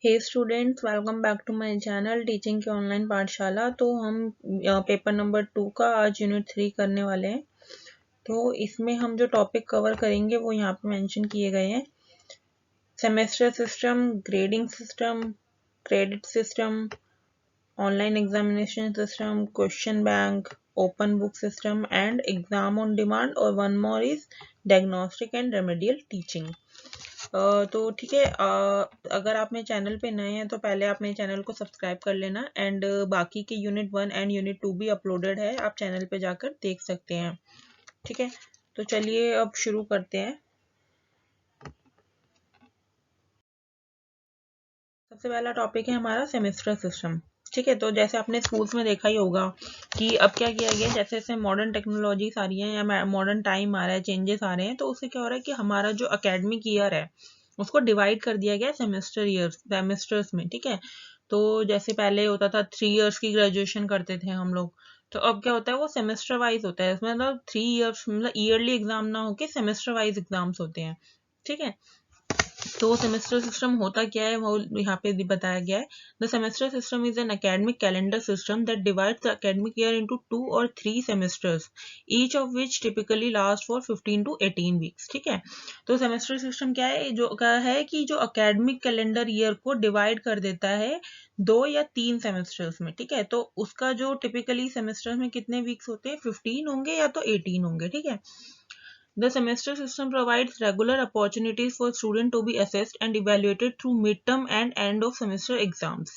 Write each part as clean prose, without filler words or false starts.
Hey students, welcome back to my channel teaching की online पाठशाला। तो हम पेपर नंबर 2 का आज यूनिट 3 करने वाले हैं। तो इसमें हम जो टॉपिक कवर करेंगे वो यहाँ पे मेंशन किए गए हैं। Semester system, grading system, credit system, online examination system, question bank, open book system and exam on demand, और one more is diagnostic and remedial teaching. तो ठीक है, अगर आप मेरे चैनल पे नए हैं तो पहले आप मेरे चैनल को सब्सक्राइब कर लेना। एंड बाकी के यूनिट 1 एंड यूनिट 2 भी अपलोडेड है, आप चैनल पे जाकर देख सकते हैं। ठीक है, तो चलिए अब शुरू करते हैं। सबसे पहला टॉपिक है हमारा सेमेस्टर सिस्टम। ठीक है, तो जैसे आपने स्कूल्स में देखा ही होगा कि अब क्या किया गया है, जैसे जैसे मॉडर्न टेक्नोलॉजीज आ रही है या मॉडर्न टाइम आ रहा है, चेंजेस आ रहे हैं, तो उससे क्या हो रहा है कि हमारा जो अकेडमिक ईयर है उसको डिवाइड कर दिया गया सेमेस्टर्स में। ठीक है, तो जैसे पहले होता था 3 इयर्स की ग्रेजुएशन करते थे हम लोग, तो अब क्या होता है वो सेमेस्टर वाइज होता है। इसमें मतलब 3 इयर्स मतलब ईयरली एग्जाम ना होके सेमेस्टर वाइज एग्जाम्स होते हैं। ठीक है, तो सेमेस्टर सिस्टम होता क्या है वो यहाँ पे भी बताया गया है। The semester system is an academic calendar system that divides the academic year into 2 और 3 semesters, each of which typically last for 15 to 18 weeks. ठीक है, तो सेमेस्टर सिस्टम क्या है, जो का है कि जो एकेडमिक कैलेंडर ईयर को डिवाइड कर देता है 2 या 3 सेमेस्टर्स में। ठीक है, तो उसका जो टिपिकली सेमेस्टर में कितने वीक्स होते हैं, 15 होंगे या तो 18 होंगे। ठीक है, the semester system provides regular opportunities for students to be assessed and evaluated through midterm and end of semester exams,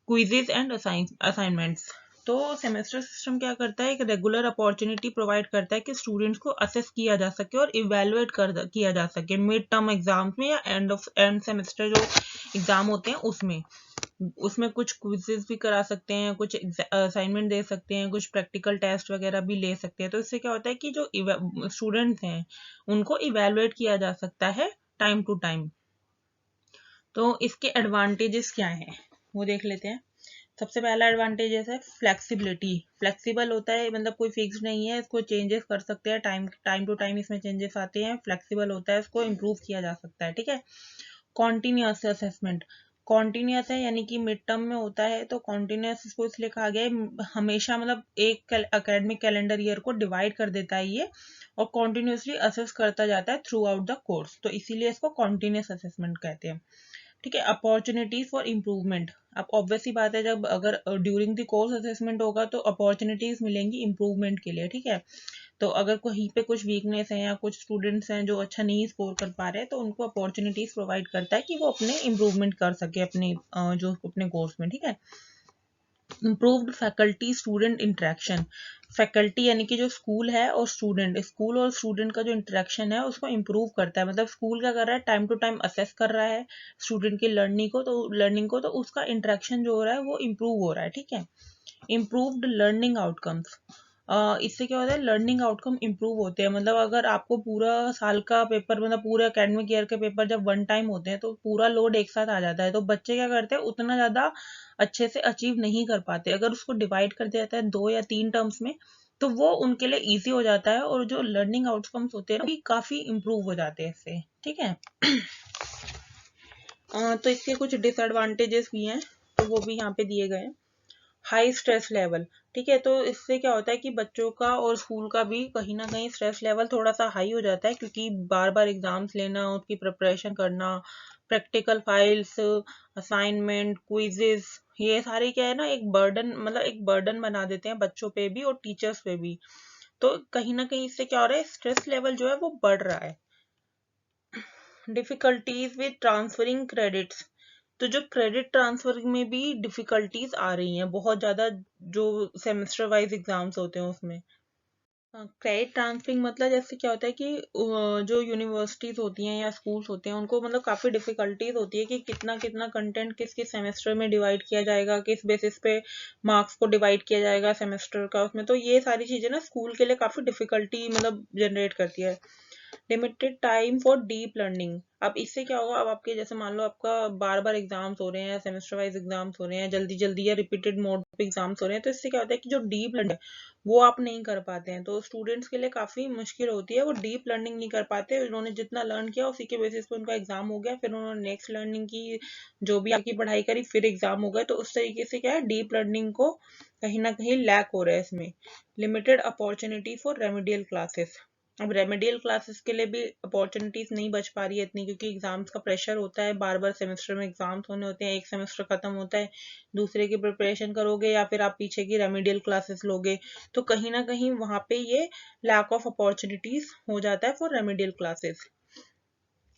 quizzes and assignments। तो सेमेस्टर सिस्टम क्या करता है, एक रेगुलर अपॉर्चुनिटी प्रोवाइड करता है कि स्टूडेंट्स को असेस किया जा सके और इवेलुएट किया जा सके मिड टर्म एग्जाम्स में या एंड सेमेस्टर जो एग्जाम होते हैं उसमें। उसमें कुछ क्विजेस भी करा सकते हैं, कुछ असाइनमेंट दे सकते हैं, कुछ प्रैक्टिकल टेस्ट वगैरह भी ले सकते हैं। तो इससे क्या होता है कि जो स्टूडेंट्स हैं उनको इवेलुएट किया जा सकता है टाइम टू टाइम। तो इसके एडवांटेजेस क्या हैं वो देख लेते हैं। सबसे पहला एडवांटेज है फ्लेक्सिबिलिटी। फ्लेक्सिबल होता है मतलब कोई फिक्स नहीं है, इसको चेंजेस कर सकते हैं, टाइम टू टाइम इसमें चेंजेस आते हैं। फ्लेक्सिबल होता है, इसको इम्प्रूव किया जा सकता है। ठीक है, कॉन्टिन्यूअस असेसमेंट। कॉन्टिन्यूअस है यानी कि मिड टर्म में होता है, तो कॉन्टिन्यूअस इसको इसलिए कहा गया है, हमेशा मतलब एक एकेडमिक कैलेंडर ईयर को डिवाइड कर देता है ये, और कॉन्टिन्यूसली असेस करता जाता है थ्रू आउट द कोर्स, तो इसीलिए इसको कॉन्टिन्यूअस असेसमेंट कहते हैं। ठीक है, अपॉर्चुनिटीज फॉर इम्प्रूवमेंट। अब ऑब्वियस सी बात है, जब अगर ड्यूरिंग द कोर्स असेसमेंट होगा तो अपॉर्चुनिटीज मिलेंगी इम्प्रूवमेंट के लिए। ठीक है, तो अगर कहीं पे कुछ वीकनेस है या कुछ स्टूडेंट्स हैं जो अच्छा नहीं स्कोर कर पा रहे हैं, तो उनको अपॉर्चुनिटीज प्रोवाइड करता है कि वो अपने इम्प्रूवमेंट कर सके अपने जो अपने कोर्स में। ठीक है, improved faculty student interaction. Faculty यानी कि जो स्कूल है और स्कूल और स्टूडेंट का जो इंटरेक्शन है उसको इम्प्रूव करता है। मतलब स्कूल क्या कर रहा है, टाइम टू टाइम असेस कर रहा है स्टूडेंट की लर्निंग को, तो उसका इंटरेक्शन जो हो रहा है वो इम्प्रूव हो रहा है। ठीक है, इम्प्रूव्ड लर्निंग आउटकम्स। इससे क्या होता है, लर्निंग आउटकम इम्प्रूव होते हैं। मतलब अगर आपको पूरा साल का पेपर मतलब पूरे एकेडमिक ईयर के पेपर जब वन टाइम होते हैं तो पूरा लोड एक साथ आ जाता है, तो बच्चे क्या करते हैं उतना ज़्यादा अच्छे से अचीव नहीं कर पाते। अगर उसको डिवाइड कर दिया जाता है 2 या 3 टर्म्स में, तो वो उनके लिए ईजी हो जाता है, और जो लर्निंग आउटकम्स होते हैं ना काफ़ी इम्प्रूव हो जाते हैं इससे। ठीक है, तो इसके कुछ डिसएडवांटेजेस भी हैं, तो वो भी यहाँ पे दिए गए हैं। High stress level. ठीक है, तो इससे क्या होता है कि बच्चों का और स्कूल का भी कहीं ना कहीं स्ट्रेस लेवल थोड़ा सा हाई हो जाता है, क्योंकि बार बार एग्जाम्स लेना, उसकी प्रिपरेशन करना, प्रैक्टिकल फाइल्स, असाइनमेंट, क्विजेस, ये सारे क्या है ना एक बर्डन, मतलब एक बर्डन बना देते हैं बच्चों पे भी और टीचर्स पे भी। तो कहीं ना कहीं इससे क्या हो रहा है, स्ट्रेस लेवल जो है वो बढ़ रहा है। Difficulties with transferring credits. तो जो क्रेडिट ट्रांसफर में भी डिफिकल्टीज आ रही हैं बहुत ज़्यादा, जो सेमेस्टर वाइज एग्जाम्स होते हैं उसमें। क्रेडिट ट्रांसफरिंग मतलब जैसे क्या होता है कि जो यूनिवर्सिटीज़ होती हैं या स्कूल्स होते हैं उनको मतलब काफ़ी डिफिकल्टीज होती है कि कितना कितना कंटेंट किस किस सेमेस्टर में डिवाइड किया जाएगा, किस बेसिस पे मार्क्स को डिवाइड किया जाएगा सेमेस्टर का उसमें। तो ये सारी चीज़ें ना स्कूल के लिए काफ़ी डिफिकल्टी मतलब जनरेट करती है। Limited time for deep learning. अब इससे क्या होगा, अब आपके जैसे मान लो आपका बार बार एग्जाम्स हो रहे हैं, सेमेस्टर वाइज एग्जाम्स हो रहे हैं, जल्दी जल्दी या रिपीटेड मोड पे एग्जाम्स हो रहे हैं, तो इससे क्या होता है कि जो डीप लर्निंग है वो आप नहीं कर पाते हैं, तो स्टूडेंट्स के लिए काफी मुश्किल होती है, वो डीप लर्निंग नहीं कर पाते। उन्होंने जितना लर्न किया उसी के बेसिस पे उनका एग्जाम हो गया, फिर उन्होंने नेक्स्ट लर्निंग की जो भी आगे पढ़ाई करी, फिर एग्जाम हो गया, तो उस तरीके से क्या है, डीप लर्निंग को कहीं ना कहीं लैक हो रहा है इसमें। Limited opportunity for remedial classes. अब रेमेडियल क्लासेस के लिए भी अपॉर्चुनिटीज नहीं बच पा रही है इतनी, क्योंकि एग्जाम्स का प्रेशर होता है, बार बार सेमेस्टर में एग्जाम्स होने होते हैं, एक सेमेस्टर खत्म होता है, दूसरे की प्रिपरेशन करोगे या फिर आप पीछे की रेमेडियल क्लासेस लोगे, तो कहीं ना कहीं वहां पे ये लैक ऑफ अपॉर्चुनिटीज हो जाता है for remedial classes.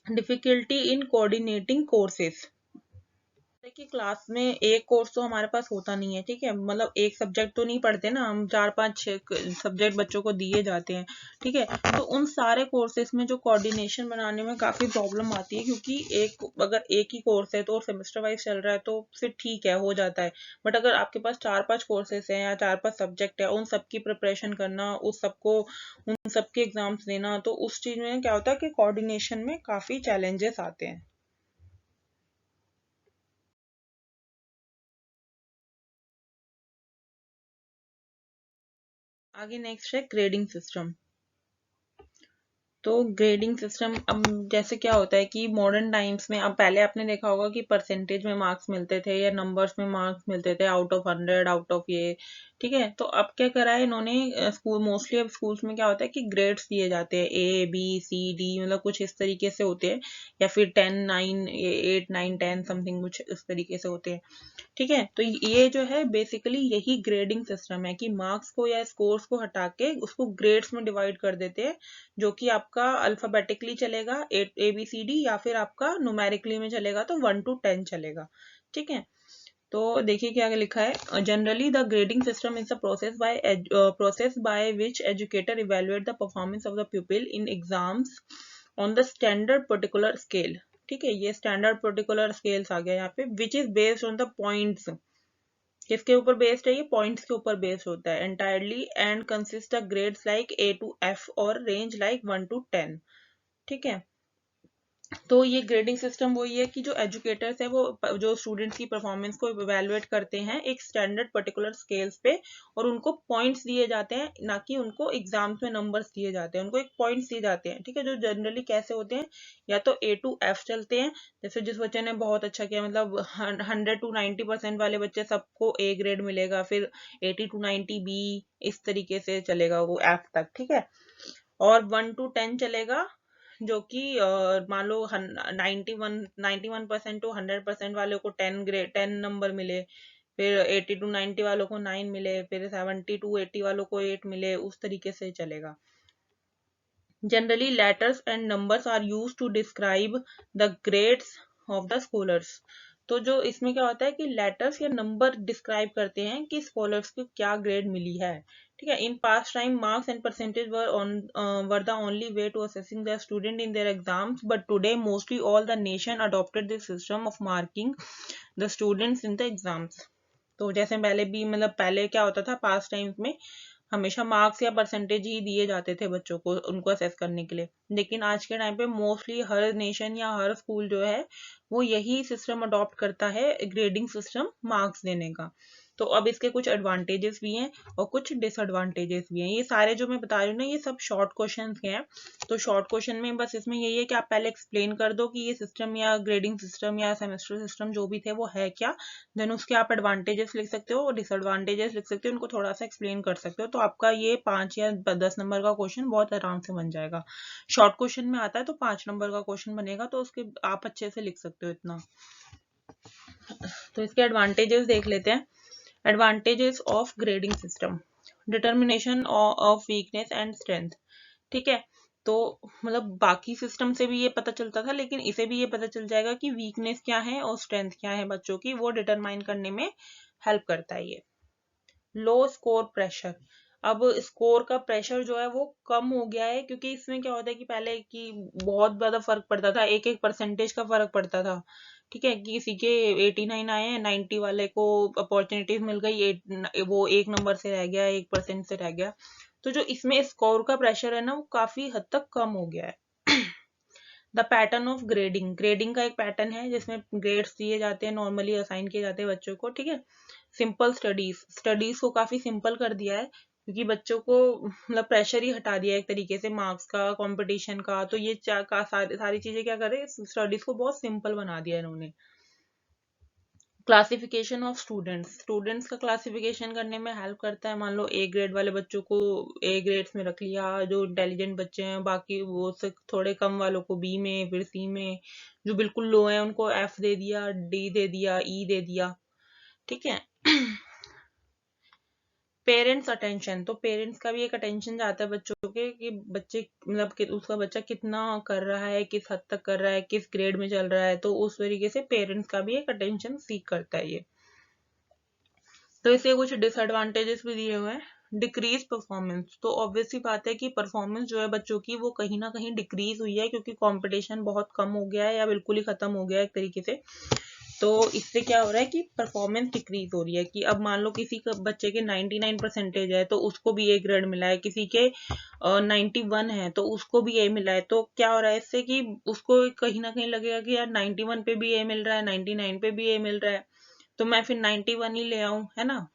Difficulty in coordinating courses. देखिए क्लास में एक कोर्स तो हमारे पास होता नहीं है, ठीक है, मतलब एक सब्जेक्ट तो नहीं पढ़ते ना हम, 4 5 6 सब्जेक्ट बच्चों को दिए जाते हैं, ठीक है, तो उन सारे कोर्सेज में जो कोऑर्डिनेशन बनाने में काफी प्रॉब्लम आती है, क्योंकि अगर एक ही कोर्स है तो सेमेस्टर वाइज चल रहा है तो फिर ठीक है, हो जाता है, बट अगर आपके पास 4 5 कोर्सेज हैं या 4 5 सब्जेक्ट है, उन सबकी प्रिपरेशन करना, उन सबके एग्जाम्स देना, तो उस चीज में क्या होता है कि कोऑर्डिनेशन में काफी चैलेंजेस आते हैं। आगे नेक्स्ट है ग्रेडिंग सिस्टम। तो ग्रेडिंग सिस्टम, अब जैसे क्या होता है कि मॉडर्न टाइम्स में, अब पहले आपने देखा होगा कि परसेंटेज में मार्क्स मिलते थे या नंबर्स में मार्क्स मिलते थे, आउट ऑफ 100, आउट ऑफ ये, ठीक है, तो अब क्या करा है इन्होंने, स्कूल मोस्टली अब स्कूल्स में क्या होता है कि ग्रेड्स दिए जाते हैं, A B C D, मतलब कुछ इस तरीके से होते हैं, या फिर 10 9 8 9 10 समथिंग कुछ इस तरीके से होते हैं, ठीक है, तो ये जो है बेसिकली यही ग्रेडिंग सिस्टम है कि मार्क्स को या स्कोर्स को हटा के उसको ग्रेड्स में डिवाइड कर देते हैं, जो कि आपका अल्फाबेटिकली चलेगा ABCD, या फिर आपका न्यूमेरिकली में चलेगा तो 1 to 10 चलेगा, ठीक है। तो देखिए क्या लिखा है, generally the grading system is the process by which educator evaluate the performance of the pupil in exams on the standard particular scale, ठीक है, ये स्टैंडर्ड पर्टिकुलर स्केल्स आ गया यहाँ पे, which is based on the points. किसके ऊपर based है, ये पॉइंट्स के ऊपर बेस्ड होता है entirely, and consist of grades like A to F और रेंज लाइक 1 to 10, ठीक है। तो ये ग्रेडिंग सिस्टम वही है कि जो एजुकेटर्स है वो जो स्टूडेंट्स की परफॉर्मेंस को इवेलुएट करते हैं एक स्टैंडर्ड पर्टिकुलर स्केल्स पे, और उनको पॉइंट्स दिए जाते हैं, ना कि उनको एग्जाम्स में नंबर्स दिए जाते हैं, उनको एक पॉइंट्स दिए जाते हैं, ठीक है, जो जनरली कैसे होते हैं, या तो A to F चलते हैं, जैसे जिस बच्चे ने बहुत अच्छा किया, मतलब 100 to 90% वाले बच्चे सबको A ग्रेड मिलेगा, फिर 80 to 90 B, इस तरीके से चलेगा वो F तक, ठीक है, और 1 to 10 चलेगा, जो कि मान लो 91% वालों को 10 नंबर मिले, फिर 80 to 90 वालों को 9 मिले, फिर 70 to 80 वालों को 8 मिले, उस तरीके से चलेगा। Generally letters and numbers are use to describe the grades of the scholars. तो जो इसमें क्या होता है कि लेटर्स या नंबर डिस्क्राइब करते हैं कि स्कॉलर्स को क्या ग्रेड मिली है, ठीक है। In past time marks and percentage were the only way to assessing the student in their exams, but today mostly all the nation adopted this system of marking the students in the exams. तो जैसे पहले भी, मतलब पहले क्या होता था past times में, हमेशा मार्क्स या परसेंटेज ही दिए जाते थे बच्चों को उनको असेस करने के लिए, लेकिन आज के टाइम पे मोस्टली हर नेशन या हर स्कूल जो है वो यही सिस्टम अडॉप्ट करता है, ग्रेडिंग सिस्टम मार्क्स देने का। तो अब इसके कुछ एडवांटेजेस भी हैं और कुछ डिसएडवांटेजेस भी हैं। ये सारे जो मैं बता रही हूँ ना, ये सब शॉर्ट क्वेश्चन हैं, तो शॉर्ट क्वेश्चन में बस इसमें यही है कि आप पहले एक्सप्लेन कर दो कि ये सिस्टम या ग्रेडिंग सिस्टम या सेमेस्टर सिस्टम जो भी थे वो है क्या, देन उसके आप एडवांटेजेस लिख सकते हो और डिसएडवांटेजेस लिख सकते हो, उनको थोड़ा सा एक्सप्लेन कर सकते हो, तो आपका ये 5 या 10 नंबर का क्वेश्चन बहुत आराम से बन जाएगा। शॉर्ट क्वेश्चन में आता है तो 5 नंबर का क्वेश्चन बनेगा, तो उसके आप अच्छे से लिख सकते हो इतना। तो इसके एडवांटेजेस देख लेते हैं। Advantages of grading system, determination of weakness and strength, ठीक है, तो मतलब बाकी सिस्टम से भी ये पता चलता था, लेकिन इसे भी ये पता चल जाएगा कि वीकनेस क्या है और स्ट्रेंथ क्या है बच्चों की, वो डिटरमाइन करने में हेल्प करता है ये। लो स्कोर प्रेशर, अब स्कोर का प्रेशर जो है वो कम हो गया है, क्योंकि इसमें क्या होता है कि पहले की बहुत ज्यादा फर्क पड़ता था, एक एक परसेंटेज का फर्क पड़ता था, ठीक है, कि किसी के 89 आए हैं, 90 वाले को अपॉर्चुनिटीज मिल गई, वो 1 नंबर से रह गया, 1% से रह गया, तो जो इसमें स्कोर का प्रेशर है ना वो काफी हद तक कम हो गया है। The pattern of grading, grading का एक पैटर्न है जिसमें ग्रेड्स दिए जाते हैं, नॉर्मली असाइन किए जाते हैं बच्चों को, ठीक है। सिंपल स्टडीज, स्टडीज को काफी सिंपल कर दिया है क्योंकि बच्चों को मतलब प्रेशर ही हटा दिया है एक तरीके से मार्क्स का, कंपटीशन का। तो ये सारी चीजें क्या कर रहे हैं, स्टडीज को बहुत सिंपल बना दिया इन्होंने। क्लासिफिकेशन ऑफ स्टूडेंट्स, स्टूडेंट्स का क्लासिफिकेशन करने में हेल्प करता है। मान लो ए ग्रेड वाले बच्चों को ए ग्रेड्स में रख लिया, जो इंटेलिजेंट बच्चे हैं, बाकी वो से थोड़े कम वालों को बी में, फिर सी में, जो बिल्कुल लो है उनको एफ दे दिया, डी दे दिया, ई दे दिया, ठीक है। पेरेंट्स अटेंशन, तो पेरेंट्स का भी एक अटेंशन जाता है बच्चों के कि बच्चे मतलब कि उसका बच्चा कितना कर रहा है, किस हद तक कर रहा है, किस ग्रेड में चल रहा है, तो उस तरीके से पेरेंट्स का भी एक अटेंशन सीख करता है ये। तो इसके कुछ डिसएडवांटेजेस भी दिए हुए हैं। डिक्रीज परफॉर्मेंस, तो ऑब्वियसली बात है कि परफॉर्मेंस जो है बच्चों की वो कहीं ना कहीं डिक्रीज हुई है क्योंकि कंपटीशन बहुत कम हो गया है या बिल्कुल ही खत्म हो गया है एक तरीके से। तो इससे क्या हो रहा है कि परफॉर्मेंस डिक्रीज हो रही है कि अब मान लो किसी का बच्चे के 99 परसेंटेज है तो उसको भी ए ग्रेड मिला है, किसी के 91 है तो उसको भी ए मिला है। तो क्या हो रहा है इससे कि उसको कहीं ना कहीं लगेगा कि यार 91 पे भी ए मिल रहा है, 99 पे भी ए मिल रहा है, तो मैं फिर 91 ही ले आऊं, है ना।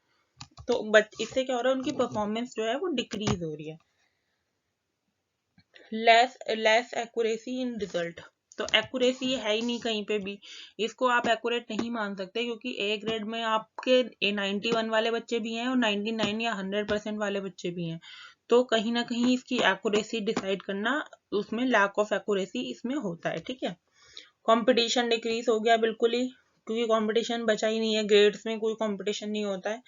तो इससे क्या हो रहा है, उनकी परफॉर्मेंस जो है वो डिक्रीज हो रही है। लेस एक्यूरेसी इन रिजल्ट, तो एक्यूरेसी है ही नहीं कहीं पे भी, इसको आप एक्यूरेट नहीं मान सकते क्योंकि ए ग्रेड में आपके 91 वाले बच्चे भी हैं और 99 या 100% वाले बच्चे भी हैं। तो कहीं ना कहीं इसकी एक्यूरेसी डिसाइड करना, उसमें लैक ऑफ एक्यूरेसी इसमें होता है, ठीक है। कंपटीशन डिक्रीज हो गया बिल्कुल ही, क्योंकि कंपटीशन बचा ही नहीं है, ग्रेड्स में कोई कंपटीशन नहीं होता है।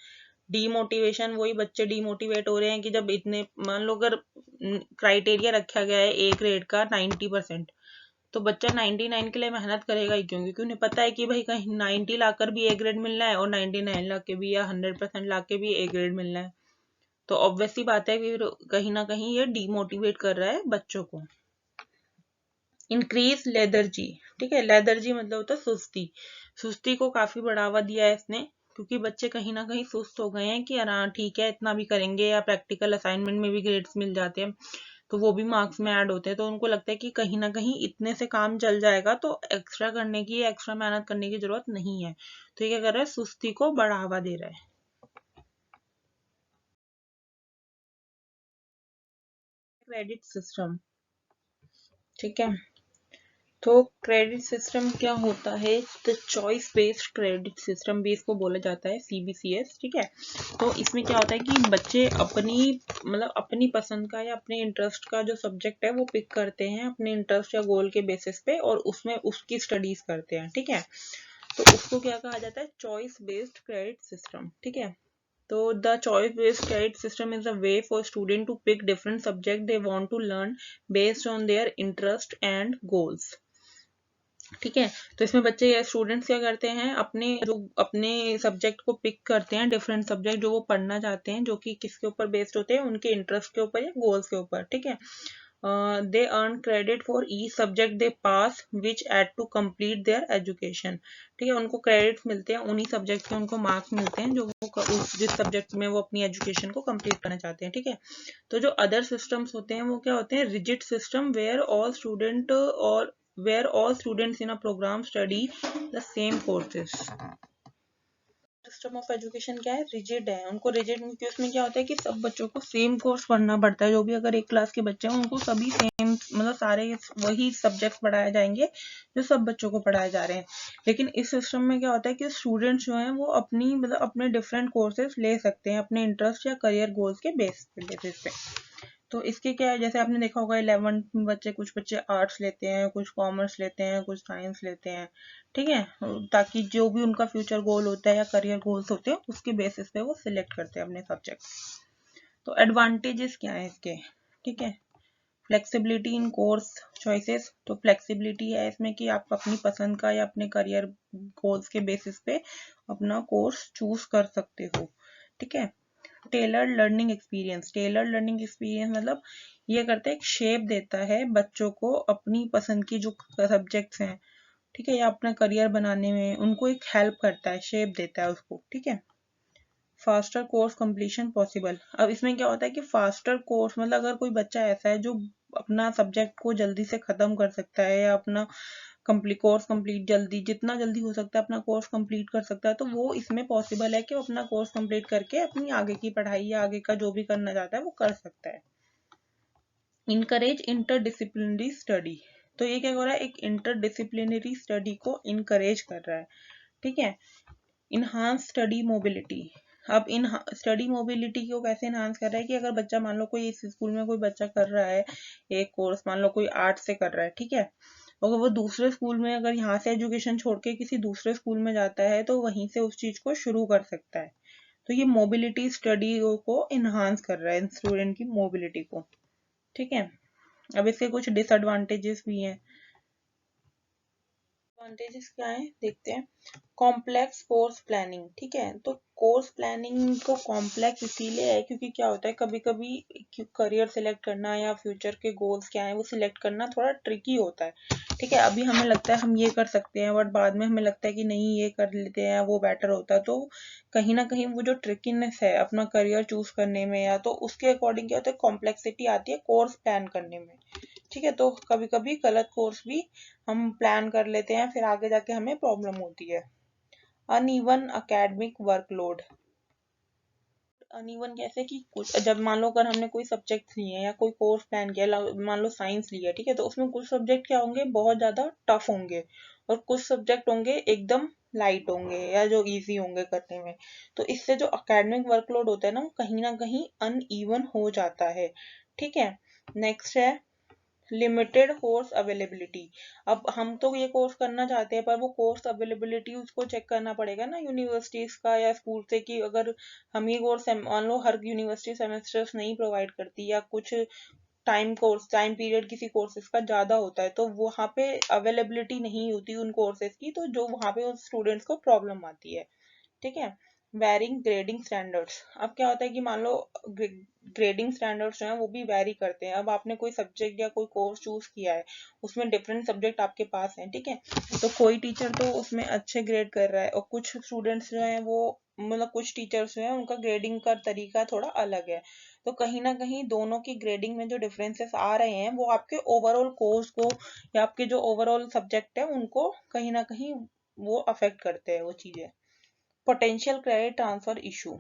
डीमोटिवेशन, वही बच्चे डीमोटिवेट हो रहे हैं कि जब इतने मान लो अगर क्राइटेरिया रखा गया है ए ग्रेड का 90%, तो बच्चा 99 के लिए मेहनत करेगा ही क्यों, क्योंकि उन्हें पता है कि भाई कहीं 90 लाकर भी ए ग्रेड मिलना है और 99 ला के भी या 100% ला के भी ए ग्रेड मिलना है। तो ऑब्वियसली बात है कि कहीं ना कहीं ये डीमोटिवेट कर रहा है बच्चों को। इंक्रीज लेथर्जी, ठीक है, लेथर्जी मतलब होता है सुस्ती, सुस्ती को काफी बढ़ावा दिया है इसने क्योंकि बच्चे कहीं ना कहीं सुस्त हो गए हैं कि यार ठीक है इतना भी करेंगे, या प्रैक्टिकल असाइनमेंट में भी ग्रेड्स मिल जाते हैं तो वो भी मार्क्स में ऐड होते हैं, तो उनको लगता है कि कहीं ना कहीं इतने से काम चल जाएगा तो एक्स्ट्रा करने की, एक्स्ट्रा मेहनत करने की जरूरत नहीं है। तो ये क्या कर रहा है, सुस्ती को बढ़ावा दे रहा है। क्रेडिट सिस्टम, ठीक है, तो क्रेडिट सिस्टम क्या होता है, तो चॉइस बेस्ड क्रेडिट सिस्टम भी इसको बोला जाता है, CBCS, ठीक है। तो इसमें क्या होता है कि बच्चे अपनी मतलब अपनी पसंद का या अपने इंटरेस्ट का जो सब्जेक्ट है वो पिक करते हैं अपने इंटरेस्ट या गोल के बेसिस पे और उसमें उसकी स्टडीज करते हैं, ठीक है। तो उसको क्या कहा जाता है, चॉइस बेस्ड क्रेडिट सिस्टम, ठीक है। तो the choice based credit system is a way for student to pick different subject they want to learn based on their interest and goals, ठीक है। तो इसमें बच्चे या स्टूडेंट्स क्या करते हैं, अपने सब्जेक्ट को पिक करते हैं, डिफरेंट सब्जेक्ट जो वो पढ़ना चाहते हैं, जो कि किसके ऊपर बेस्ड होते हैं, उनके इंटरेस्ट के ऊपर या गोल्स के ऊपर, ठीक है। They earn credit for each subject they pass which add to complete their education, ठीक है। उनको क्रेडिट्स मिलते हैं, उन्हीं सब्जेक्ट के उनको मार्क्स मिलते हैं जो वो जिस सब्जेक्ट में वो अपनी एजुकेशन को कंप्लीट करना चाहते हैं, ठीक है। तो जो अदर सिस्टम्स होते हैं वो क्या होते हैं, rigid system where all students in a program study the same courses। System of education क्या है, रिजिड है, उनको रिजिड क्योंकि उसमें क्या होता है कि सब बच्चों को सेम कोर्स पढ़ना पड़ता है, जो भी अगर एक क्लास के बच्चे हैं उनको सभी सेम मतलब सारे वही सब्जेक्ट्स पढ़ाए जाएंगे जो सब बच्चों को पढ़ाए जा रहे हैं। लेकिन इस सिस्टम में क्या होता है कि स्टूडेंट्स जो हैं वो अपनी मतलब अपने डिफरेंट कोर्सेज ले सकते हैं अपने इंटरेस्ट या करियर गोल्स के बेसिस पे। तो इसके क्या है, जैसे आपने देखा होगा 11th में बच्चे, कुछ बच्चे आर्ट्स लेते हैं, कुछ कॉमर्स लेते हैं, कुछ साइंस लेते हैं, ठीक है, ताकि जो भी उनका फ्यूचर गोल होता है या करियर गोल्स होते हैं उसके बेसिस पे वो सिलेक्ट करते हैं अपने सब्जेक्ट। तो एडवांटेजेस क्या है इसके, ठीक है। फ्लेक्सिबिलिटी इन कोर्स चॉइसेस, तो फ्लेक्सिबिलिटी है इसमें कि आप अपनी पसंद का या अपने करियर गोल्स के बेसिस पे अपना कोर्स चूज कर सकते हो, ठीक है। Tailored learning experience, tailored learning experience मतलब ये करता है, एक शेप देता है बच्चों को अपनी पसंद की जो सब्जेक्ट्स हैं, ठीक है, या अपना करियर बनाने में उनको एक हेल्प करता है, शेप देता है उसको, ठीक है। फास्टर कोर्स कंप्लीशन पॉसिबल, अब इसमें क्या होता है कि फास्टर कोर्स मतलब अगर कोई बच्चा ऐसा है जो अपना सब्जेक्ट को जल्दी से ख़त्म कर सकता है या अपना कोर्स कंप्लीट जल्दी, जितना जल्दी हो सकता है अपना कोर्स कंप्लीट कर सकता है, तो वो इसमें पॉसिबल है कि वो अपना कोर्स कंप्लीट करके अपनी आगे की पढ़ाई या आगे का जो भी करना चाहता है वो कर सकता है। इनकरेज इंटरडिसिप्लिनरी स्टडी, तो ये क्या हो रहा है, एक इंटरडिसिप्लिनरी स्टडी को इनकरेज कर रहा है, ठीक है। इन्हांस स्टडी मोबिलिटी, अब इन स्टडी मोबिलिटी को कैसे इन्हांस कर रहा है कि अगर बच्चा मान लो कोई इस स्कूल में कोई बच्चा कर रहा है एक कोर्स, मान लो कोई आर्ट से कर रहा है, ठीक है, अगर वो दूसरे स्कूल में अगर यहाँ से एजुकेशन छोड़ के किसी दूसरे स्कूल में जाता है तो वहीं से उस चीज को शुरू कर सकता है। तो ये मोबिलिटी स्टडी को इन्हांस कर रहा है स्टूडेंट की मोबिलिटी को, ठीक है। अब इसके कुछ डिसएडवांटेजेस भी हैं। एडवांटेजेस क्या है देखते हैं। कॉम्प्लेक्स कोर्स प्लानिंग, ठीक है, तो कोर्स प्लानिंग को कॉम्प्लेक्स इसीलिए है क्योंकि क्या होता है कभी कभी करियर सिलेक्ट करना या फ्यूचर के गोल्स क्या है वो सिलेक्ट करना थोड़ा ट्रिकी होता है, ठीक है। अभी हमें लगता है हम ये कर सकते हैं बट बाद में हमें लगता है कि नहीं ये कर लेते हैं वो बेटर होता है, तो कहीं ना कहीं वो जो ट्रिकीनेस है अपना करियर चूज करने में या तो उसके अकॉर्डिंग क्या होता है कॉम्प्लेक्सिटी आती है कोर्स प्लान करने में, ठीक है। तो कभी कभी गलत कोर्स भी हम प्लान कर लेते हैं फिर आगे जाके हमें प्रॉब्लम होती है। अनइवन एकेडमिक वर्कलोड, अनइवन कैसे कि कुछ जब मान लो अगर हमने कोई सब्जेक्ट लिए हैं या कोई कोर्स प्लान किया, मान लो साइंस लिया, ठीक है, तो उसमें कुछ सब्जेक्ट क्या होंगे बहुत ज्यादा टफ होंगे और कुछ सब्जेक्ट होंगे एकदम लाइट होंगे या जो इजी होंगे करने में, तो इससे जो एकेडमिक वर्कलोड होता है ना कहीं अनइवन हो जाता है, ठीक है। नेक्स्ट है लिमिटेड कोर्स अवेलेबिलिटी, अब हम तो ये कोर्स करना चाहते हैं पर वो कोर्स अवेलेबिलिटी उसको चेक करना पड़ेगा ना यूनिवर्सिटीज का या स्कूल से कि अगर हम ये कोर्स मान लो हर यूनिवर्सिटी सेमेस्टर्स नहीं प्रोवाइड करती या कुछ टाइम पीरियड किसी कोर्सेज का ज्यादा होता है तो वहाँ पे अवेलेबिलिटी नहीं होती उन कोर्सेज की, तो जो वहाँ पे उस स्टूडेंट्स को प्रॉब्लम आती है, ठीक है। वेरिंग ग्रेडिंग स्टैंडर्ड्स, अब क्या होता है कि मान लो ग्रेडिंग स्टैंडर्ड्स जो है वो भी वेरी करते हैं। अब आपने कोई सब्जेक्ट या कोई कोर्स चूज किया है उसमें डिफरेंट सब्जेक्ट आपके पास हैं, ठीक है, तो कोई टीचर तो उसमें अच्छे ग्रेड कर रहा है और कुछ स्टूडेंट्स जो हैं वो मतलब कुछ टीचर्स जो हैं उनका ग्रेडिंग का तरीका थोड़ा अलग है, तो कहीं ना कहीं दोनों की ग्रेडिंग में जो डिफरेंसेस आ रहे हैं वो आपके ओवरऑल कोर्स को या आपके जो ओवरऑल सब्जेक्ट है उनको कहीं ना कहीं वो अफेक्ट करते हैं वो चीजें। पोटेंशियल क्रेडिट ट्रांसफर इशू,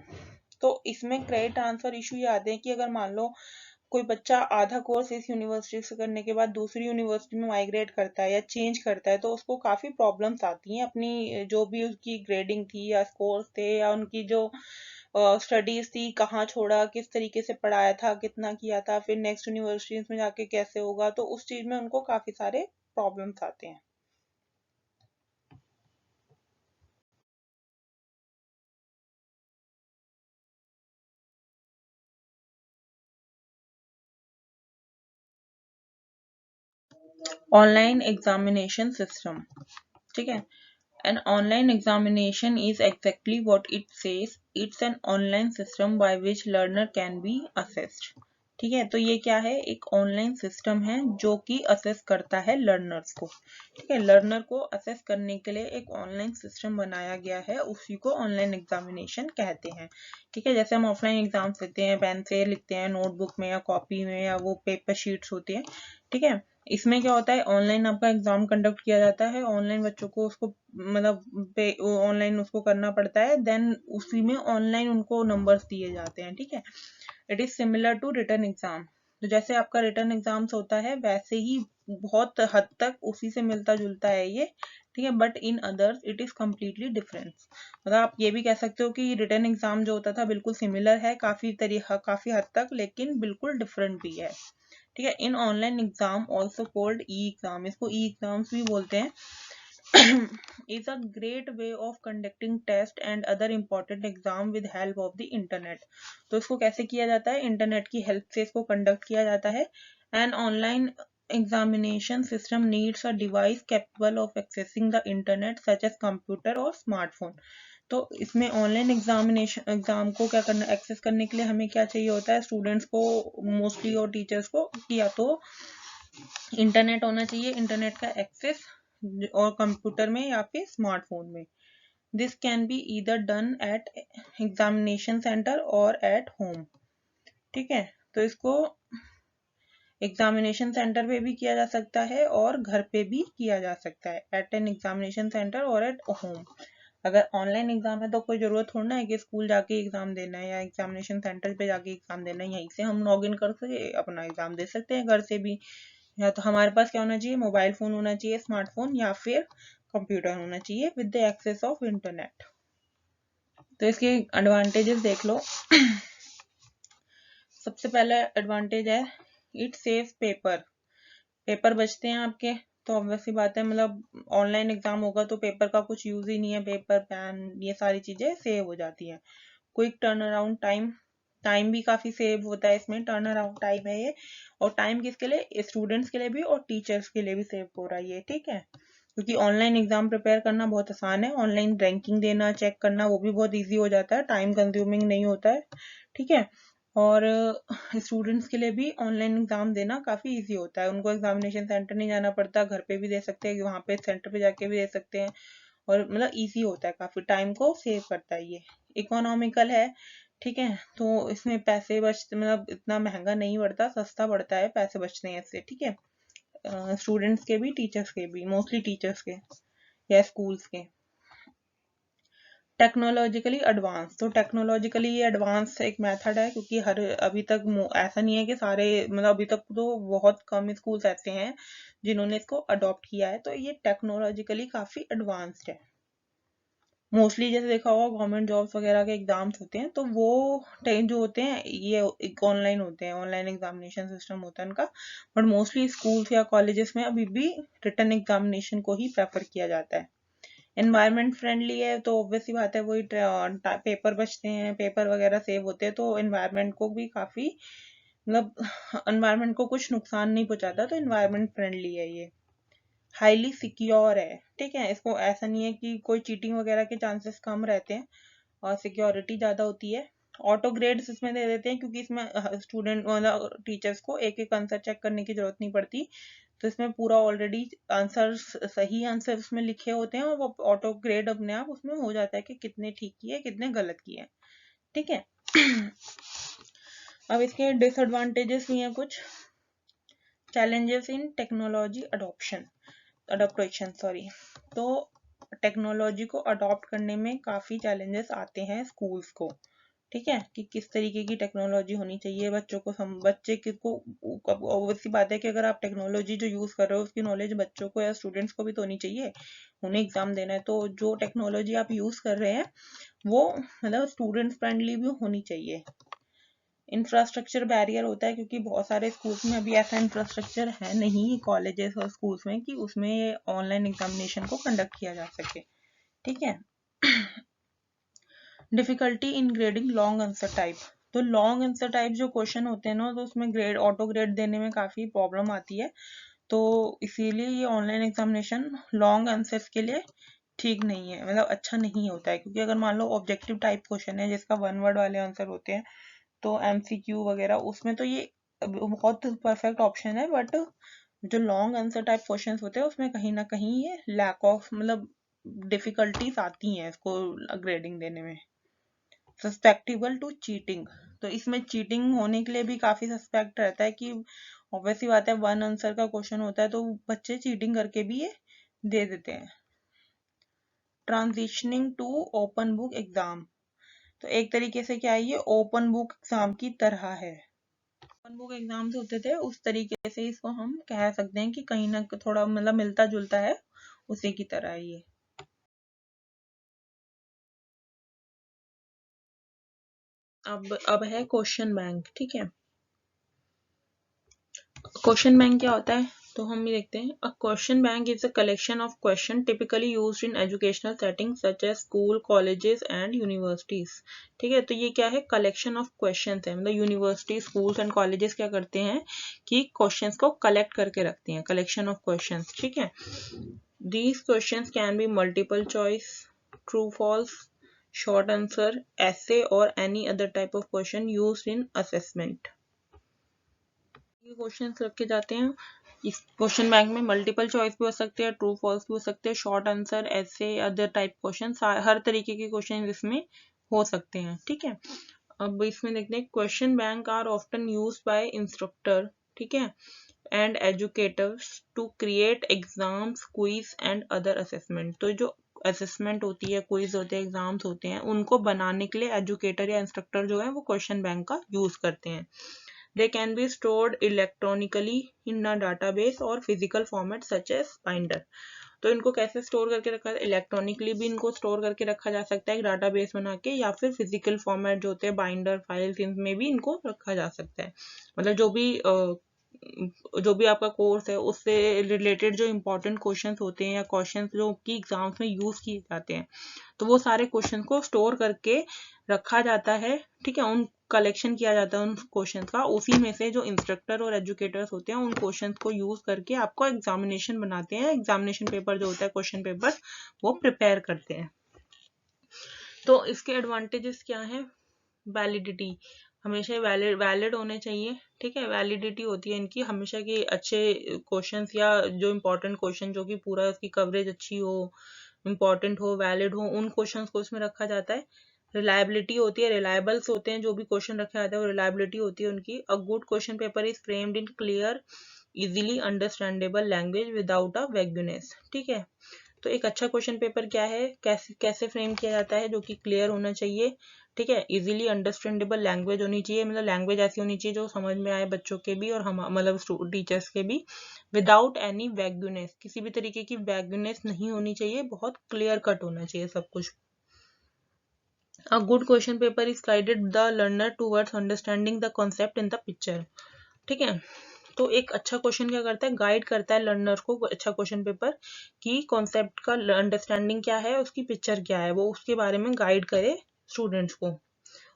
तो इसमें क्रेडिट ट्रांसफर इशू ये आते हैं कि अगर मान लो कोई बच्चा आधा कोर्स इस यूनिवर्सिटी से करने के बाद दूसरी यूनिवर्सिटी में माइग्रेट करता है या चेंज करता है तो उसको काफी प्रॉब्लम्स आती हैं अपनी जो भी उसकी ग्रेडिंग थी या स्कोर्स थे या उनकी जो स्टडीज थी कहाँ छोड़ा किस तरीके से पढ़ाया था कितना किया था फिर नेक्स्ट यूनिवर्सिटीज में जाके कैसे होगा, तो उस चीज में उनको काफी सारे प्रॉब्लम्स आते हैं। ऑनलाइन एग्जामिनेशन सिस्टम, ठीक है। An online examination is exactly what it says. It's an online system by which learner can be assessed. ठीक है, तो ये क्या है, एक ऑनलाइन सिस्टम है जो कि असेस करता है लर्नर्स को, ठीक है। लर्नर को असेस करने के लिए एक ऑनलाइन सिस्टम बनाया गया है, उसी को ऑनलाइन एग्जामिनेशन कहते हैं, ठीक है। जैसे हम ऑफलाइन एग्जाम्स लेते हैं पेन से लिखते हैं नोटबुक में या कॉपी में या वो पेपर शीट्स होती है, ठीक है। इसमें क्या होता है ऑनलाइन आपका एग्जाम कंडक्ट किया जाता है, ऑनलाइन बच्चों को उसको मतलब ऑनलाइन उसको करना पड़ता है, देन उसी में ऑनलाइन उनको नंबर्स दिए जाते हैं, ठीक है। It is similar to return exam, तो जैसे आपका रिटर्न एग्जाम्स होता है वैसे ही बहुत हद तक उसी से मिलता जुलता है ये, ठीक है, but in others it is completely different. मतलब आप ये भी कह सकते हो कि रिटर्न एग्जाम जो होता था बिल्कुल सिमिलर है काफी हद तक, लेकिन बिल्कुल डिफरेंट भी है, ठीक है। इन ऑनलाइन एग्जाम ऑल्सो कोल्ड ई एग्जाम, इसको ई एग्जाम्स भी बोलते हैं, is a great way of conducting test and other important exam with help of the internet। तो इसको कैसे किया जाता है, इंटरनेट की हेल्प से इसको कंडक्ट किया जाता है। And online examination system needs a device capable of accessing the internet such as computer और स्मार्टफोन। तो इसमें ऑनलाइन एग्जाम को क्या करना, एक्सेस करने के लिए हमें क्या चाहिए होता है स्टूडेंट्स को मोस्टली और टीचर्स को, या तो इंटरनेट होना चाहिए, इंटरनेट का एक्सेस और कंप्यूटर में या फिर स्मार्टफोन में। This can be either done at examination centre और एट होम, ठीक है। तो इसको एग्जामिनेशन सेंटर पे भी किया जा सकता है और घर पे भी किया जा सकता है, एट एन एग्जामिनेशन सेंटर और एट होम। अगर ऑनलाइन एग्जाम है तो कोई जरूरत थोड़ा है कि स्कूल जाके एग्जाम देना है या एग्जामिनेशन सेंटर पे जाके एग्जाम देना है, यहीं से हम लॉग इन कर सके अपना एग्जाम दे सकते हैं घर से भी। या तो हमारे पास क्या होना चाहिए, मोबाइल फोन होना चाहिए, स्मार्टफोन या फिर कंप्यूटर होना चाहिए with the access of internet. तो इसके एडवांटेजेस देख लो। सबसे पहला एडवांटेज है इट सेव्स पेपर, पेपर बचते हैं आपके। तो ऑब्वियसली बात है, मतलब ऑनलाइन एग्जाम होगा तो पेपर का कुछ यूज ही नहीं है, पेपर पेन ये सारी चीजें सेव हो जाती हैं। Quick turn around time, time भी काफी सेव होता है इसमें, टर्न अराउंड टाइम है ये। और टाइम किसके लिए, स्टूडेंट्स के लिए भी और टीचर्स के लिए भी सेव हो रहा है ये, ठीक है। क्योंकि ऑनलाइन एग्जाम प्रिपेयर करना बहुत आसान है, ऑनलाइन रैंकिंग देना चेक करना वो भी बहुत ईजी हो जाता है, टाइम कंज्यूमिंग नहीं होता है, ठीक है। और स्टूडेंट्स के लिए भी ऑनलाइन एग्जाम देना काफी इजी होता है, उनको एग्जामिनेशन सेंटर नहीं जाना पड़ता, घर पे भी दे सकते हैं, वहाँ पे सेंटर पे जाके भी दे सकते हैं। और मतलब इजी होता है, काफी टाइम को सेव करता है ये। इकोनॉमिकल है, ठीक है। तो इसमें पैसे बचते, मतलब इतना महंगा नहीं पड़ता, सस्ता पड़ता है, पैसे बचते हैं इससे, ठीक है। स्टूडेंट्स के भी टीचर्स के भी, मोस्टली टीचर्स के या स्कूल्स के। टेक्नोलॉजिकली एडवांस, तो टेक्नोलॉजिकली ये एडवांस एक मेथड है, क्योंकि हर अभी तक ऐसा नहीं है कि सारे, मतलब अभी तक तो बहुत कम स्कूल्स ऐसे हैं जिन्होंने इसको अडॉप्ट किया है, तो ये टेक्नोलॉजिकली काफी एडवांस्ड है। मोस्टली जैसे देखा होगा गवर्नमेंट जॉब्स वगैरह के एग्जाम्स होते हैं तो वो टाइम जो होते हैं ये ऑनलाइन होते हैं, ऑनलाइन एग्जामिनेशन सिस्टम होता है उनका। बट मोस्टली स्कूल्स या कॉलेजेस में अभी भी रिटन एग्जामिनेशन को ही प्रेफर किया जाता है। एनवायरनमेंट फ्रेंडली है, तो ऑब्वियसली बात है, वही पेपर बचते हैं, पेपर वगैरह सेव होते हैं, तो एनवायरनमेंट को भी काफी, मतलब एनवायरनमेंट को कुछ नुकसान नहीं पहुंचाता, तो एनवायरनमेंट फ्रेंडली है ये। हाईली सिक्योर है, ठीक है, इसको ऐसा नहीं है कि कोई चीटिंग वगैरह के चांसेस कम रहते हैं और सिक्योरिटी ज्यादा होती है। ऑटो ग्रेड्स इसमें दे देते हैं, क्योंकि इसमें स्टूडेंट मतलब टीचर्स को एक एक आंसर चेक करने की जरूरत नहीं पड़ती, तो इसमें पूरा ऑलरेडी आंसर, सही आंसर उसमें लिखे होते हैं और वो ऑटो ग्रेड अपने आप उसमें हो जाता है कि कितने ठीक किए कितने गलत किए, ठीक है। अब इसके डिसएडवांटेजेस भी हैं कुछ। Challenges in technology adaptation sorry. तो टेक्नोलॉजी को अडॉप्ट करने में काफी चैलेंजेस आते हैं स्कूल्स को, ठीक है, कि किस तरीके की टेक्नोलॉजी होनी चाहिए बच्चों को, बच्चे किसको, ऑब्वियसली बात है कि अगर आप टेक्नोलॉजी जो यूज कर रहे हो उसकी नॉलेज बच्चों को या स्टूडेंट्स को भी तो होनी चाहिए, उन्हें एग्जाम देना है, तो जो टेक्नोलॉजी आप यूज कर रहे हैं वो मतलब स्टूडेंट फ्रेंडली भी होनी चाहिए। इंफ्रास्ट्रक्चर बैरियर होता है, क्योंकि बहुत सारे स्कूल्स में अभी ऐसा इंफ्रास्ट्रक्चर है नहीं, कॉलेजेस और स्कूल्स में, कि उसमें ऑनलाइन एग्जामिनेशन को कंडक्ट किया जा सके, ठीक है। Difficulty in grading long answer type, तो लॉन्ग आंसर टाइप जो क्वेश्चन होते हैं ना, तो उसमें ग्रेड ऑटो ग्रेड देने में काफी प्रॉब्लम आती है, तो इसीलिए ये ऑनलाइन एग्जामिनेशन लॉन्ग आंसर्स के लिए ठीक नहीं है, मतलब अच्छा नहीं होता है। क्योंकि अगर मान लो ऑब्जेक्टिव टाइप क्वेश्चन है जिसका वन वर्ड वाले आंसर होते हैं, तो एमसीक्यू वगैरह उसमें तो ये बहुत परफेक्ट ऑप्शन है, बट जो लॉन्ग आंसर टाइप क्वेश्चंस होते हैं उसमें कहीं ना कहीं ये लैक ऑफ, मतलब डिफिकल्टीज आती हैं इसको ग्रेडिंग देने में। सस्पेक्टेबल टू चीटिंग, तो इसमें चीटिंग होने के लिए भी काफी सस्पेक्ट रहता है, कि ऑब्वियसली बात है वन आंसर का क्वेश्चन होता है तो बच्चे चीटिंग करके भी ये दे देते हैं। Transitioning to open book exam, तो एक तरीके से क्या है, ये ओपन बुक एग्जाम की तरह है। ओपन बुक एग्जाम्स होते थे उस तरीके से इसको हम कह सकते हैं, कि कहीं ना थोड़ा मतलब मिलता जुलता है, उसी की तरह है ये। अब है क्वेश्चन बैंक, ठीक है। क्वेश्चन बैंक क्या होता है, तो हम ये देखते हैं। A question bank is a collection of question typically used in educational settings such as school colleges and universities, ठीक है। तो ये क्या है, कलेक्शन ऑफ क्वेश्चंस है, मतलब यूनिवर्सिटी स्कूल्स एंड कॉलेजेस क्या करते हैं कि क्वेश्चंस को कलेक्ट करके रखते हैं, कलेक्शन ऑफ क्वेश्चंस, ठीक है। These questions can be multiple choice, true false, short answer, essay और any other type of question used in assessment। ये क्वेश्चंस रखे जाते हैं इस क्वेश्चन बैंक में, मल्टीपल चॉइस भी हो सकते हैं, ट्रू फॉल्स भी हो सकते हैं, शॉर्ट आंसर, ऐसे अदर टाइप क्वेश्चन, हर तरीके के क्वेश्चन इसमें हो सकते हैं, ठीक है। अब इसमें देखते हैं, question bank are often used by instructor ठीक है, and educators to create exams, quiz and other assessment. तो जो असेसमेंट होती है, क्विज होते हैं, एग्जाम्स होते हैं, उनको बनाने के लिए एजुकेटर या इंस्ट्रक्टर जो है वो क्वेश्चन बैंक का यूज करते हैं। They can be stored electronically in a database और physical format such as binder. तो इनको कैसे स्टोर करके रखा है, इलेक्ट्रॉनिकली भी इनको स्टोर करके रखा जा सकता है एक डाटाबेस बना के, या फिर फिजिकल फॉर्मेट जो होते हैं बाइंडर फाइल्स, इनमें भी इनको रखा जा सकता है। मतलब जो भी आपका कोर्स है उससे रिलेटेड जो इंपॉर्टेंट क्वेश्चंस होते हैं या क्वेश्चंस जो कि एग्जाम्स में यूज किए जाते हैं, तो वो सारे क्वेश्चन को स्टोर करके रखा जाता है। ठीक है, उन कलेक्शन किया जाता है उन क्वेश्चंस का, उसी में से जो इंस्ट्रक्टर और एजुकेटर्स होते हैं उन क्वेश्चंस को यूज करके आपको एग्जामिनेशन बनाते हैं, एग्जामिनेशन पेपर जो होता है, क्वेश्चन पेपर, वो प्रिपेयर करते हैं। तो इसके एडवांटेजेस क्या है? वैलिडिटी, हमेशा वैलिड होने चाहिए। ठीक है, वैलिडिटी होती है इनकी हमेशा की, अच्छे क्वेश्चंस या जो इम्पोर्टेंट क्वेश्चन जो कि पूरा उसकी कवरेज अच्छी हो, इम्पोर्टेंट हो, वैलिड हो, उन क्वेश्चंस को इसमें रखा जाता है। रिलायबिलिटी होती है, रिलायबल्स होते हैं जो भी क्वेश्चन रखे जाते हैं वो रिलायबिलिटी होती है उनकी। A good question paper is framed in clear easily understandable language without a vagueness. ठीक है, तो एक अच्छा क्वेश्चन पेपर क्या है, कैसे कैसे फ्रेम किया जाता है, जो कि क्लियर होना चाहिए। ठीक है, इजीली अंडरस्टैंडेबल लैंग्वेज होनी चाहिए, मतलब लैंग्वेज ऐसी होनी चाहिए जो समझ में आए बच्चों के भी और हम मतलब टीचर्स के भी। विदाउट एनी वैग्यूनेस, किसी भी तरीके की वैग्यूनेस नहीं होनी चाहिए, बहुत क्लियर कट होना चाहिए सब कुछ। A good question paper is guided the learner towards understanding the concept in the picture। ठीक है, तो एक अच्छा क्वेश्चन क्या करता है, गाइड करता है लर्नर को, अच्छा क्वेश्चन पेपर कि कॉन्सेप्ट का अंडरस्टैंडिंग क्या है, उसकी पिक्चर क्या है, वो उसके बारे में गाइड करे स्टूडेंट्स को।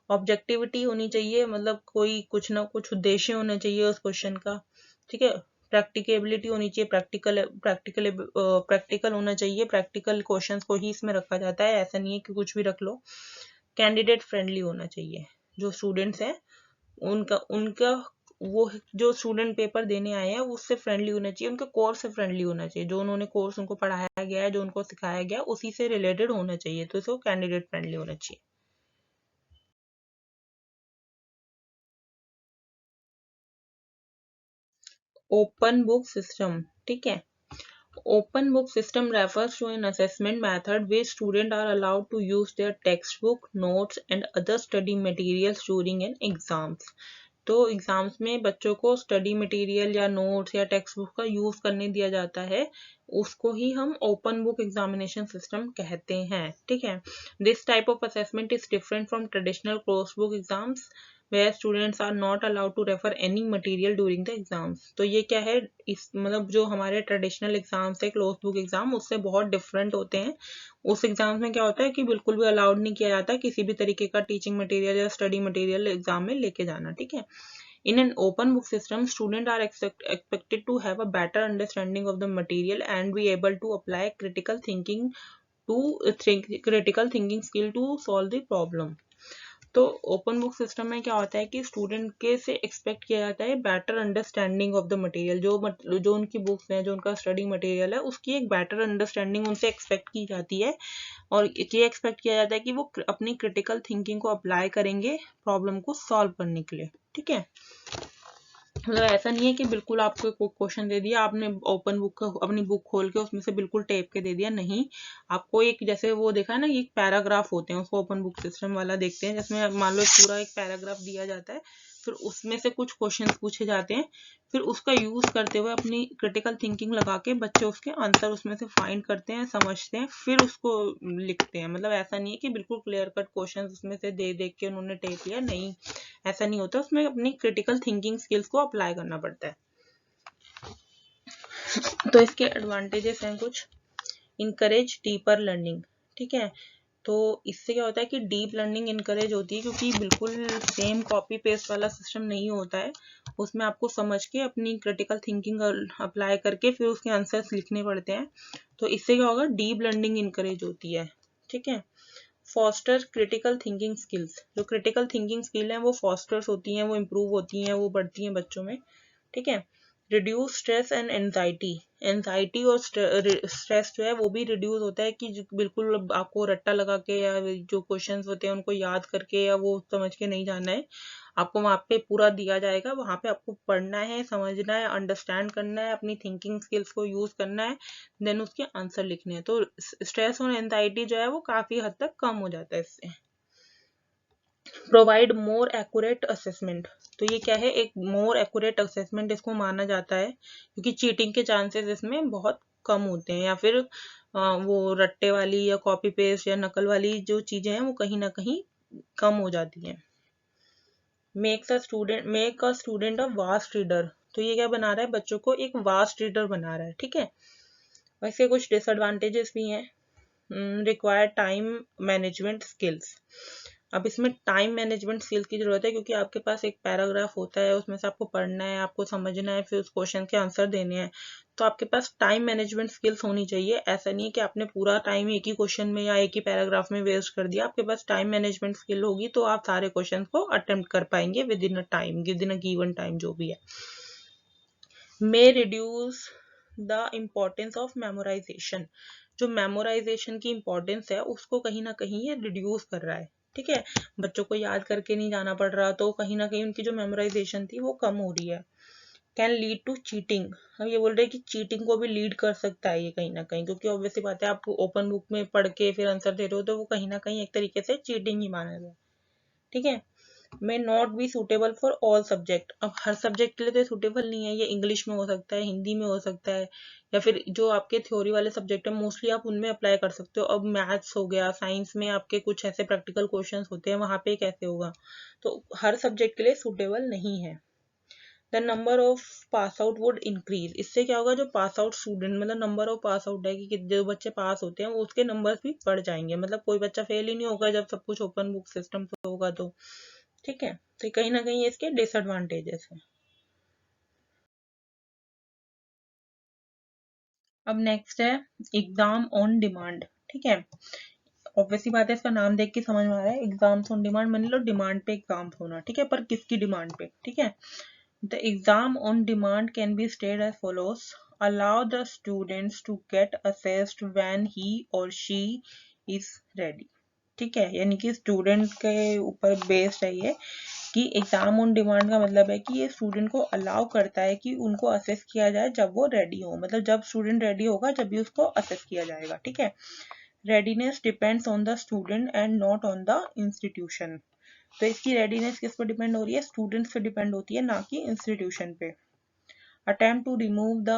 ऑब्जेक्टिविटी होनी चाहिए, मतलब कोई कुछ ना कुछ उद्देश्य होना चाहिए उस क्वेश्चन का। ठीक है, प्रैक्टिकेबिलिटी होनी चाहिए, प्रैक्टिकल होना चाहिए, प्रैक्टिकल क्वेश्चंस को ही इसमें रखा जाता है, ऐसा नहीं है कि कुछ भी रख लो। कैंडिडेट फ्रेंडली होना चाहिए, जो स्टूडेंट्स हैं उनका उनका वो जो स्टूडेंट पेपर देने आए हैं उससे फ्रेंडली होना चाहिए, उनके कोर्स से फ्रेंडली होना चाहिए, जो उन्होंने कोर्स उनको पढ़ाया गया है, जो उनको सिखाया गया उसी से रिलेटेड होना चाहिए, तो इसको कैंडिडेट फ्रेंडली होना चाहिए। ओपन बुक सिस्टम, ठीक है, open book system refers to an assessment method where students are allowed to use their textbook, notes and other study materials during an exams। तो एग्जाम्स में बच्चों को स्टडी मटेरियल या notes या text book का use करने दिया जाता है, उसको ही हम ओपन बुक एग्जामिनेशन सिस्टम कहते हैं। ठीक है, this type of assessment is different from traditional close book exams where students are not allowed to refer any material during the exams। तो ये क्या है, इस मतलब जो हमारे ट्रेडिशनल एग्जाम्स है, क्लोज बुक एग्जाम, उससे बहुत डिफरेंट होते हैं। उस एग्जाम में क्या होता है कि बिल्कुल भी अलाउड नहीं किया जाता किसी भी तरीके का टीचिंग मटेरियल या स्टडी मटेरियल एग्जाम में लेके जाना। ठीक है, in an open book system, students are expected to have a better understanding of the material and be able to apply critical thinking skill to solve the problem। तो open book system में क्या होता है कि student के से expect किया जाता है better understanding of the material, जो उनकी बुक्स हैं, जो उनका स्टडी मटेरियल है, उसकी एक बेटर अंडरस्टैंडिंग उनसे एक्सपेक्ट की जाती है, और ये एक्सपेक्ट किया जाता है कि वो अपनी क्रिटिकल थिंकिंग को अप्लाई करेंगे प्रॉब्लम को सॉल्व करने के लिए। ठीक है, मतलब ऐसा नहीं है कि बिल्कुल आपको क्वेश्चन दे दिया, आपने ओपन बुक अपनी बुक खोल के उसमें से बिल्कुल टेप के दे दिया, नहीं। आपको एक, जैसे वो देखा है ना, एक पैराग्राफ होते हैं, उसको ओपन बुक सिस्टम वाला देखते हैं, जिसमें मान लो पूरा एक पैराग्राफ दिया जाता है, फिर उसमें से कुछ क्वेश्चंस पूछे जाते हैं, फिर उसका यूज करते हुए अपनी क्रिटिकल थिंकिंग लगा के बच्चे उसके आंसर उसमें से फाइंड करते हैं, समझते हैं, फिर उसको लिखते हैं। मतलब ऐसा नहीं है कि बिल्कुल क्लियर कट क्वेश्चन उसमें से देख के उन्होंने टेप लिया, नहीं, ऐसा नहीं होता, उसमें अपनी क्रिटिकल थिंकिंग स्किल्स को अप्लाई करना पड़ता है। तो इसके एडवांटेजेस हैं कुछ, इनकरेज डीपर लर्निंग। ठीक है, तो इससे क्या होता है कि डीप लर्निंग इनकरेज होती है, क्योंकि बिल्कुल सेम कॉपी पेस्ट वाला सिस्टम नहीं होता है, उसमें आपको समझ के अपनी क्रिटिकल थिंकिंग अप्लाई करके फिर उसके आंसर्स लिखने पड़ते हैं। तो इससे क्या होगा, डीप लर्निंग इनकरेज होती है। ठीक है, फॉस्टर क्रिटिकल थिंकिंग स्किल्स, जो क्रिटिकल थिंकिंग स्किल है वो फॉस्टर्स होती हैं, वो इम्प्रूव होती हैं, वो बढ़ती हैं बच्चों में। ठीक है, reduce stress and anxiety, anxiety और स्ट्रेस जो है वो भी रिड्यूस होता है, कि बिल्कुल आपको रट्टा लगा के या जो क्वेश्चंस होते हैं उनको याद करके या वो समझ के नहीं जाना है, आपको वहाँ पे पूरा दिया जाएगा, वहाँ पे आपको पढ़ना है, समझना है, अंडरस्टैंड करना है, अपनी थिंकिंग स्किल्स को यूज करना है, देन उसके आंसर लिखने हैं। तो स्ट्रेस और एंजाइटी जो है वो काफी हद तक कम हो जाता है इससे। प्रोवाइड मोर एक्यूरेट असेसमेंट, तो ये क्या है, एक मोर एक्यूरेट असेसमेंट इसको माना जाता है, क्योंकि चीटिंग के चांसेस इसमें बहुत कम होते हैं, या फिर वो रट्टे वाली या कॉपी पेस्ट या नकल वाली जो चीजें हैं वो कहीं ना कहीं कम हो जाती हैं। Make a student a vast reader, तो ये क्या बना रहा है, बच्चों को एक वास्ट रीडर बना रहा है, ठीक है। वैसे कुछ डिसएडवांटेजेस भी हैं। रिक्वायर टाइम मैनेजमेंट स्किल्स, अब इसमें टाइम मैनेजमेंट स्किल की जरूरत है, क्योंकि आपके पास एक पैराग्राफ होता है, उसमें से आपको पढ़ना है, आपको समझना है, फिर उस क्वेश्चन के आंसर देने हैं। तो आपके पास टाइम मैनेजमेंट स्किल्स होनी चाहिए। ऐसा नहीं है कि आपने पूरा टाइम एक ही क्वेश्चन में या एक ही पैराग्राफ में वेस्ट कर दिया। आपके पास टाइम मैनेजमेंट स्किल होगी तो आप सारे क्वेश्चन को अटेम्प्ट कर पाएंगे with in a given time जो भी है। मे reduce the importance of memorisation, जो मेमोराइजेशन की इम्पोर्टेंस है उसको कहीं ना कहीं ये रिड्यूस कर रहा है, ठीक है। बच्चों को याद करके नहीं जाना पड़ रहा, तो कहीं ना कहीं उनकी जो मेमोराइजेशन थी वो कम हो रही है। कैन लीड टू चीटिंग, हम ये बोल रहे हैं कि चीटिंग को भी लीड कर सकता है ये कहीं ना कहीं, क्योंकि ऑब्वियसली बात है, आप ओपन बुक में पढ़ के फिर आंसर दे रहे हो तो वो कहीं ना कहीं एक तरीके से चीटिंग ही माना जाए, ठीक है। May not be suitable for all subject, अब हर सब्जेक्ट के लिए तो सुटेबल नहीं है, ये इंग्लिश में हो सकता है, हिंदी में हो सकता है, या फिर जो आपके थ्योरी वाले सब्जेक्ट है मोस्टली आप उनमें अप्लाई कर सकते हो। अब मैथ्स हो गया, साइंस में आपके कुछ ऐसे प्रैक्टिकल क्वेश्चंस होते हैं, वहां पे कैसे होगा, तो हर सब्जेक्ट के लिए सुटेबल नहीं है। The number of pass out would increase, इससे क्या होगा, जो पास आउट स्टूडेंट, मतलब नंबर ऑफ पास आउट है कि जो बच्चे पास होते हैं उसके नंबर्स भी बढ़ जाएंगे, मतलब कोई बच्चा फेल ही नहीं होगा जब सब कुछ ओपन बुक सिस्टम से होगा तो, ठीक है। तो कहीं ना कहीं इसके डिसएडवांटेजेस हैं। अब नेक्स्ट है एग्जाम ऑन डिमांड, ठीक है। ऑब्वियसली बात है, इसका नाम देख के समझ में आ रहा है, एग्जाम्स ऑन डिमांड मान लो डिमांड पे एग्जाम्स होना, ठीक है, पर किसकी डिमांड पे, ठीक है। The exam on demand can be stated as follows, allow the students to get assessed when he or she is ready, ठीक है, यानी कि स्टूडेंट के ऊपर बेस्ड है ये, कि एग्जाम ऑन डिमांड का मतलब है कि ये स्टूडेंट को अलाउ करता है कि उनको असेस किया जाए जब वो रेडी हो, मतलब जब स्टूडेंट रेडी होगा जब भी उसको असेस किया जाएगा, ठीक है। Readiness depends on the student and not on the institution, तो इसकी रेडीनेस किस पर डिपेंड हो रही है, स्टूडेंट्स पे डिपेंड होती है, ना कि इंस्टीट्यूशन पे। attempt to remove the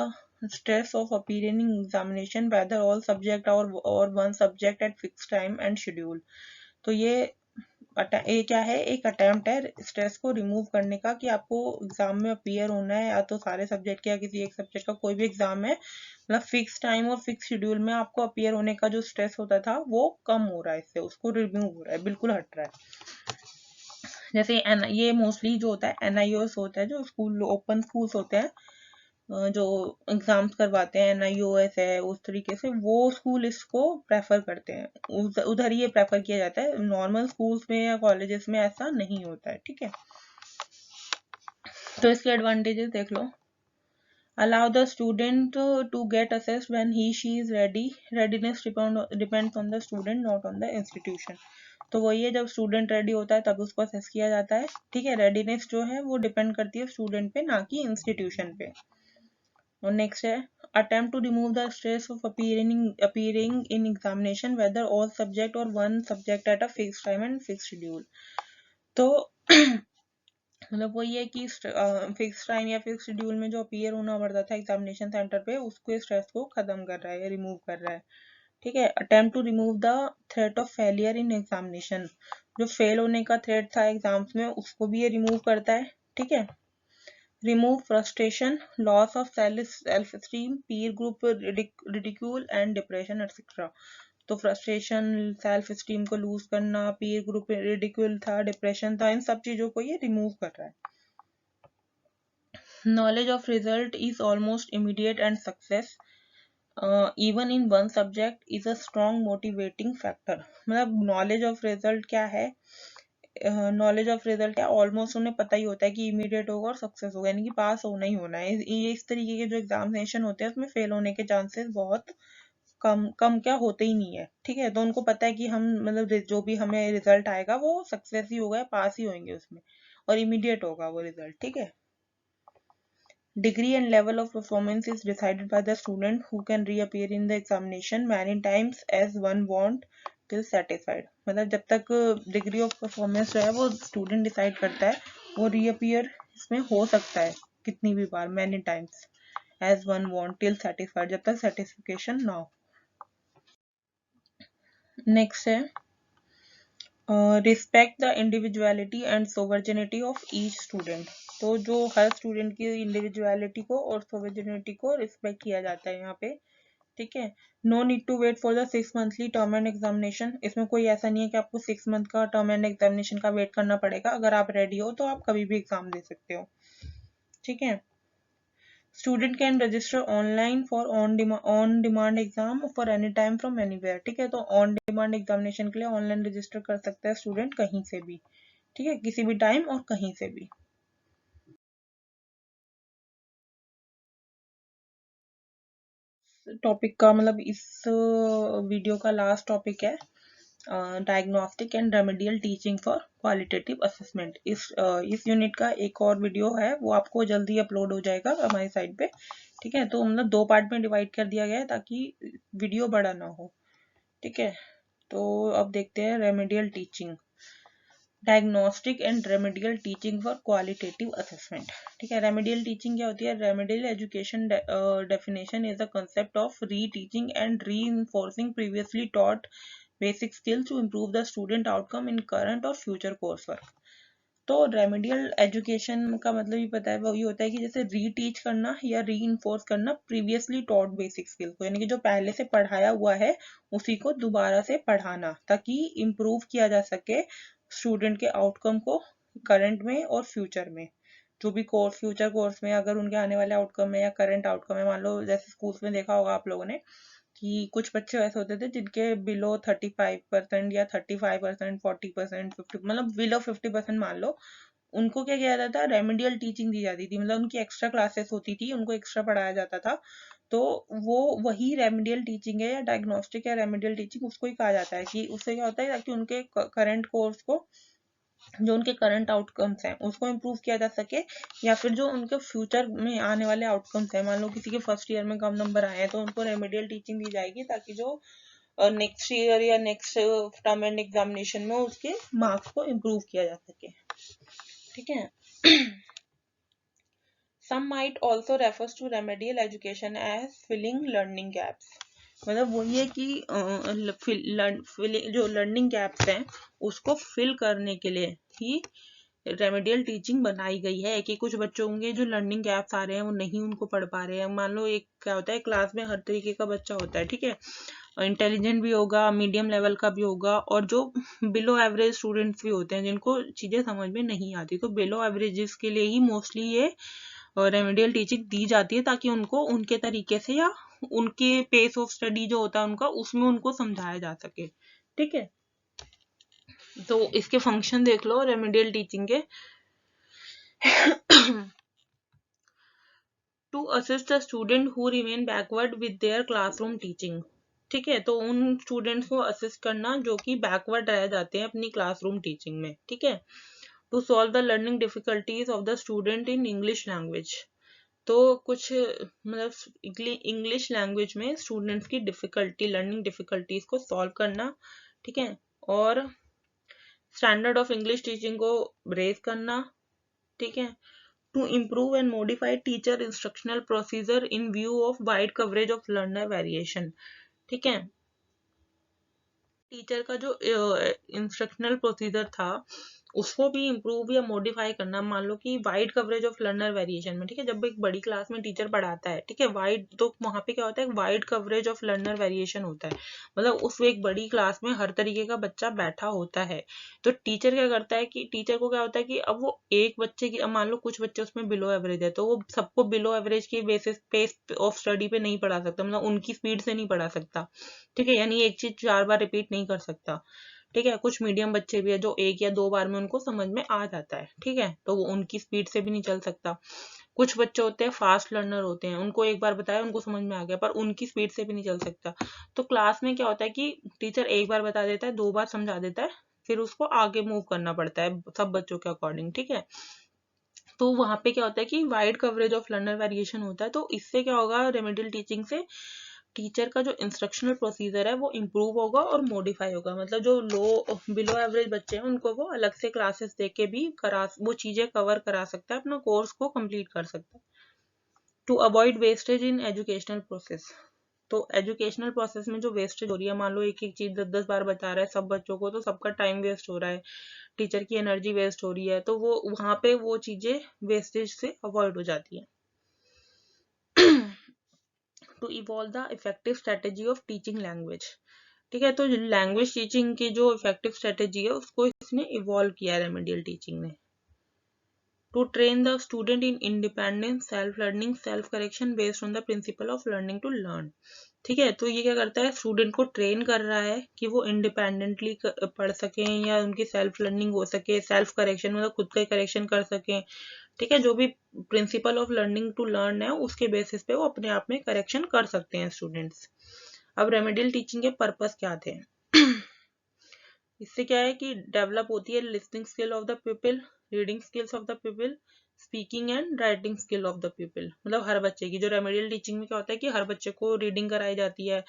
stress of appearing in examination whether all subject or one subject at fixed time and schedule, तो ये क्या है, एक अटेम्प्ट है स्ट्रेस को रिमूव करने का, कि आपको एग्जाम में अपीयर होना है, या तो सारे सब्जेक्ट या किसी एक सब्जेक्ट का कोई भी एग्जाम है, मतलब फिक्स टाइम और फिक्स शेड्यूल में आपको अपीयर होने का जो स्ट्रेस होता था वो कम हो रहा है, इससे उसको रिमूव हो रहा है, बिल्कुल हट रहा है। जैसे ये मोस्टली जो होता है NIOS होता है, जो स्कूल ओपन स्कूल्स होते हैं, जो एग्जाम्स करवाते हैं, NIOS है, उस तरीके से वो स्कूल इसको प्रेफर करते हैं, उधर ये प्रेफर किया जाता है, नॉर्मल स्कूल्स में या कॉलेजेस में ऐसा नहीं होता है, ठीक है। तो इसके एडवांटेजेस देख लो, allow the student to get assessed when he she is ready, readiness depends on the student not on the institution, तो वही है, जब स्टूडेंट रेडी होता है तब उसको असेस किया जाता है, ठीक है। रेडीनेस जो है वो डिपेंड करती है स्टूडेंट पे, ना कि इंस्टीट्यूशन पे। और नेक्स्ट है attempt to remove the stress of appearing in examination whether all subject or one subject at a fixed time and fixed schedule, तो मतलब वही है कि फिक्स टाइम या फिक्स शेड्यूल में जो अपीयर होना पड़ता था एग्जामिनेशन सेंटर पे, उसको स्ट्रेस को खत्म कर रहा है, रिमूव कर रहा है, ठीक है। Attempt to remove the threat of failure in examination, जो फेल होने का थ्रेट था एग्जाम्स में उसको भी ये रिमूव करता है, ठीक है। Remove frustration, loss of self esteem, peer group ridicule and depression etcetera, तो फ्रस्ट्रेशन, सेल्फ एस्टीम को लूज करना, पीर ग्रुप रिडिक्यूल था, डिप्रेशन था, इन सब चीजों को ये रिमूव कर रहा है। Knowledge of result is almost immediate and success even in one subject is a strong motivating factor, मतलब knowledge of result क्या है, नॉलेज ऑफ रिजल्ट है, ऑलमोस्ट उन्हें पता ही होता है कि इमीडिएट होगा और सक्सेस होगा, यानी कि पास होना ही होना है। ये इस तरीके के जो एग्जामिनेशन होते हैं उसमें फेल होने के चांसेस बहुत कम कम क्या होते ही नहीं है, ठीक है। तो उनको पता है कि हम मतलब जो भी हमें रिजल्ट आएगा वो सक्सेस ही होगा, पास ही होंगे उसमें, और इमीडिएट होगा वो रिजल्ट, ठीक है। Degree and level of performance is decided by the student who can reappear in the examination many times as one want till satisfied। मतलब जब तक डिग्री ऑफ परफॉर्मेंस जो है वो स्टूडेंट डिसाइड करता है, वो रीअपियर इसमें हो सकता है कितनी भी बार, many times, as one want till satisfied, जब तक सेटिस्फिकेशन ना हो। नेक्स्ट है respect the individuality and sovereignty of each student. तो जो हर स्टूडेंट की इंडिविजुअलिटी को और सोवर्जिनिटी को रिस्पेक्ट किया जाता है यहाँ पे, ठीक है। No need to wait for the 6 monthly term end examination. इसमें कोई ऐसा नहीं है कि आपको 6 मंथ का टर्म एंड एग्जामिनेशन का वेट करना पड़ेगा। अगर आप रेडी हो तो आप कभी भी एग्जाम दे सकते हो, ठीक है। Student can register online for on demand exam for any time from anywhere, ठीक है। तो ऑन डिमांड एग्जामिनेशन के लिए ऑनलाइन रजिस्टर कर सकता है स्टूडेंट कहीं से भी, ठीक है, किसी भी टाइम और कहीं से भी। टॉपिक का मतलब इस वीडियो का लास्ट टॉपिक है diagnostic and remedial teaching for qualitative assessment. इस यूनिट का एक और वीडियो है, वो आपको जल्दी अपलोड हो जाएगा हमारी साइट पे, ठीक है। तो मतलब 2 पार्ट में डिवाइड कर दिया गया है ताकि वीडियो बड़ा ना हो, ठीक है। तो अब देखते हैं remedial teaching, diagnostic and remedial teaching for qualitative assessment, ठीक है। रेमेडियल टीचिंग क्या होती है? Remedial education definition is the concept of reteaching and reinforcing previously taught basic skills to improve the student outcome in current और future course work. तो remedial education का मतलब ही पता है, वो ये होता है कि जैसे री टीच करना या री इन्फोर्स करना प्रीवियसली टॉट बेसिक स्किल को, यानी कि जो पहले से पढ़ाया हुआ है उसी को दोबारा से पढ़ाना ताकि इम्प्रूव किया जा सके स्टूडेंट के आउटकम को करंट में और फ्यूचर में। जो भी कोर्स फ्यूचर कोर्स में अगर उनके आने वाले आउटकम है या करंट आउटकम है, मान लो जैसे स्कूल्स में देखा होगा आप लोगों ने कि कुछ बच्चे ऐसे होते थे जिनके बिलो 35% या 35%, 40%, 50, मतलब बिलो 50% मान लो, उनको क्या किया जाता था? रेमेडियल टीचिंग दी जाती थी, मतलब उनकी एक्स्ट्रा क्लासेस होती थी, उनको एक्स्ट्रा पढ़ाया जाता था। तो वो वही रेमेडियल टीचिंग है, या डायग्नोस्टिक या रेमेडियल टीचिंग उसको ही कहा जाता है कि उससे क्या होता है ताकि उनके करंट कोर्स को, जो उनके करंट आउटकम्स हैं उसको इम्प्रूव किया जा सके, या फिर जो उनके फ्यूचर में आने वाले आउटकम्स हैं, मान लो किसी के फर्स्ट ईयर में कम नंबर आए हैं तो उनको रेमेडियल टीचिंग दी जाएगी ताकि जो नेक्स्ट ईयर या नेक्स्ट टर्म एंड एग्जामिनेशन में उसके मार्क्स को इम्प्रूव किया जा सके, ठीक है। Some might also refers to remedial education as filling learning gaps। मतलब वही है कि जो लर्निंग गैप्स हैं उसको फिल करने के लिए ही रेमेडियल टीचिंग बनाई गई है। कि कुछ बच्चों होंगे जो लर्निंग गैप्स आ रहे हैं, वो नहीं उनको पढ़ पा रहे हैं। मान लो एक क्या होता है, क्लास में हर तरीके का बच्चा होता है, ठीक है। इंटेलिजेंट भी होगा, मीडियम लेवल का भी होगा, और जो बिलो एवरेज स्टूडेंट्स भी होते हैं जिनको चीजें समझ में नहीं आती। तो बिलो एवरेजेस के लिए ही मोस्टली ये रेमेडियल टीचिंग दी जाती है ताकि उनको उनके तरीके से या उनके पेस ऑफ स्टडी जो होता है उनका, उसमें उनको समझाया जा सके, ठीक है। तो इसके फंक्शन देख लो रेमेडियल टीचिंग के। To assist the student who remain backward with their classroom teaching, ठीक है। तो उन स्टूडेंट्स को असिस्ट करना जो कि बैकवर्ड रह जाते हैं अपनी क्लासरूम टीचिंग में, ठीक है। To solve the learning difficulties of the student in English language. तो कुछ मतलब इंग्लिश लैंग्वेज में स्टूडेंट्स की डिफिकल्टी, लर्निंग डिफिकल्टीज को सॉल्व करना, ठीक है। और स्टैंडर्ड ऑफ इंग्लिश टीचिंग को रेज करना, ठीक है। To improve and modify teacher instructional procedure in view of wide coverage of learner variation, ठीक है। टीचर का जो इंस्ट्रक्शनल प्रोसीजर था उसको भी इम्प्रूव या मॉडिफाई करना। मान लो कि wide coverage of learner variation में, ठीक है, जब एक बड़ी क्लास में टीचर पढ़ाता है, ठीक है, वाइड, तो वहां पे क्या होता है, wide coverage of learner variation होता है। मतलब उस एक बड़ी क्लास में हर तरीके का बच्चा बैठा होता है। तो टीचर क्या करता है कि टीचर को क्या होता है कि अब वो एक बच्चे की, अब मान लो कुछ बच्चे उसमें बिलो एवरेज है, तो वो सबको बिलो एवरेज की बेसिस पेस ऑफ स्टडी पे नहीं पढ़ा सकता, मतलब उनकी स्पीड से नहीं पढ़ा सकता, ठीक है। यानी एक चीज 4 बार रिपीट नहीं कर सकता, ठीक है। कुछ मीडियम बच्चे भी है जो 1 या 2 बार में उनको समझ में आ जाता है, ठीक है, तो वो उनकी स्पीड से भी नहीं चल सकता। कुछ बच्चे होते हैं फास्ट लर्नर होते हैं, उनको एक बार बताया उनको समझ में आ गया, पर उनकी स्पीड से भी नहीं चल सकता। तो क्लास में क्या होता है कि टीचर एक बार बता देता है, 2 बार समझा देता है, फिर उसको आगे मूव करना पड़ता है सब बच्चों के अकॉर्डिंग, ठीक है। तो वहां पे क्या होता है कि wide coverage of learner variation होता है। तो इससे क्या होगा, रेमेडियल टीचिंग से टीचर का जो इंस्ट्रक्शनल प्रोसीजर है वो इम्प्रूव होगा और मॉडिफाई होगा। मतलब जो बिलो एवरेज बच्चे हैं उनको वो अलग से क्लासेस दे के भी वो चीजें कवर करा सकता है, अपना कोर्स को कंप्लीट कर सकता है। To avoid wastage in educational process, तो एजुकेशनल प्रोसेस में जो वेस्टेज हो रही है, मान लो एक एक चीज 10-10 बार बता रहा है सब बच्चों को, तो सबका टाइम वेस्ट हो रहा है, टीचर की एनर्जी वेस्ट हो रही है, तो वो वहां पे वो चीजें वेस्टेज से अवॉइड हो जाती है। To evolve the effective strategy of teaching language, ठीक है। तो लैंग्वेज टीचिंग की जो इफेक्टिव स्ट्रेटेजी है उसको इसने इवॉल्व किया है रेमेडियल टीचिंग ने। To train the student in independence, self-learning, self-correction based on the principle of learning to learn, ठीक है। तो ये क्या करता है, स्टूडेंट को ट्रेन कर रहा है कि वो इंडिपेंडेंटली पढ़ सकें या उनकी सेल्फ लर्निंग हो सके, सेल्फ करेक्शन मतलब खुद का करेक्शन कर सकें, ठीक है। जो भी principle of learning to learn है उसके बेसिस पे वो अपने आप में करेक्शन कर सकते हैं स्टूडेंट्स। अब रेमेडियल टीचिंग के पर्पस क्या थे? इससे क्या है कि डेवलप होती है listening skill of the people, reading skills of the people, speaking and writing skill of the people. मतलब हर बच्चे की, जो रेमेडियल टीचिंग में क्या होता है कि हर बच्चे को रीडिंग कराई जाती है,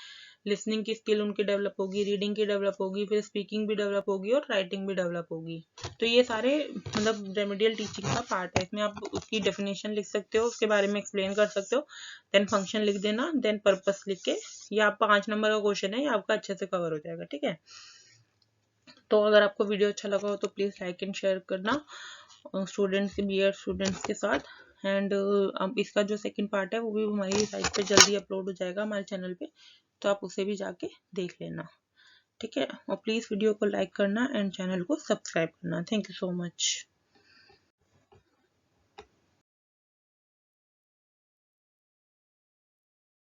लिसनिंग की स्किल उनकी डेवलप होगी, रीडिंग की डेवलप होगी, फिर स्पीकिंग भी डेवलप होगी और राइटिंग भी डेवलप होगी। तो ये सारे मतलब रेमेडियल टीचिंग का पार्ट है। इसमें आप उसकी डेफिनेशन लिख सकते हो, उसके बारे में एक्सप्लेन कर सकते हो, देन फंक्शन लिख देना, देन पर्पस लिख के, ये आप 5 नंबर का क्वेश्चन है, ये आपका अच्छे से कवर हो जाएगा, ठीक है। तो अगर आपको वीडियो अच्छा लगा हो तो प्लीज़ लाइक एंड शेयर करना स्टूडेंट्स बीएड स्टूडेंट्स के साथ। एंड अब इसका जो सेकंड पार्ट है वो भी हमारी साइट पे जल्दी अपलोड हो जाएगा हमारे चैनल पे, तो आप उसे भी जाके देख लेना, ठीक है। और प्लीज़ वीडियो को लाइक करना एंड चैनल को सब्सक्राइब करना। Thank you so much.